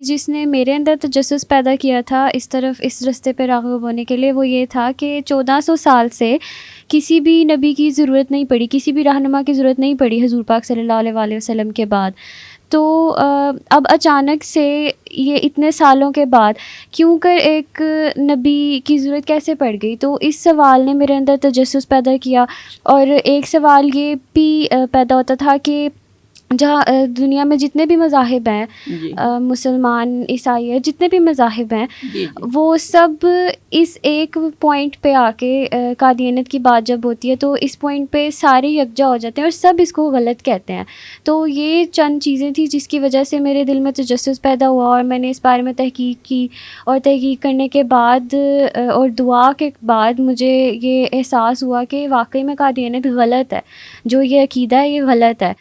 जिसने मेरे अंदर तजस्सुस पैदा किया था इस तरफ इस रास्ते पे राग़िब होने के लिए, वो ये था कि 1400 साल से किसी भी नबी की ज़रूरत नहीं पड़ी, किसी भी रहनुमा की ज़रूरत नहीं पड़ी हुज़ूर पाक सल्लल्लाहु अलैहि वसल्लम के बाद। तो अब अचानक से ये इतने सालों के बाद क्यों कर एक नबी की ज़रूरत कैसे पड़ गई? तो इस सवाल ने मेरे अंदर तजस्सुस पैदा किया। और एक सवाल ये भी पैदा होता था कि जहाँ दुनिया में जितने भी मज़ाहिब हैं, जी मुसलमान, ईसाई, जितने भी मज़ाहिब हैं, जी जी वो सब इस एक पॉइंट पे आके कादियानियत की बात जब होती है तो इस पॉइंट पे सारे यकजा हो जाते हैं और सब इसको गलत कहते हैं। तो ये चंद चीज़ें थी जिसकी वजह से मेरे दिल में तजस्सुस पैदा हुआ और मैंने इस बारे में तहकीक की। और तहकीक करने के बाद और दुआ के बाद मुझे ये एहसास हुआ कि वाकई में कादियानियत गलत है, जो ये अकीदा है ये गलत है।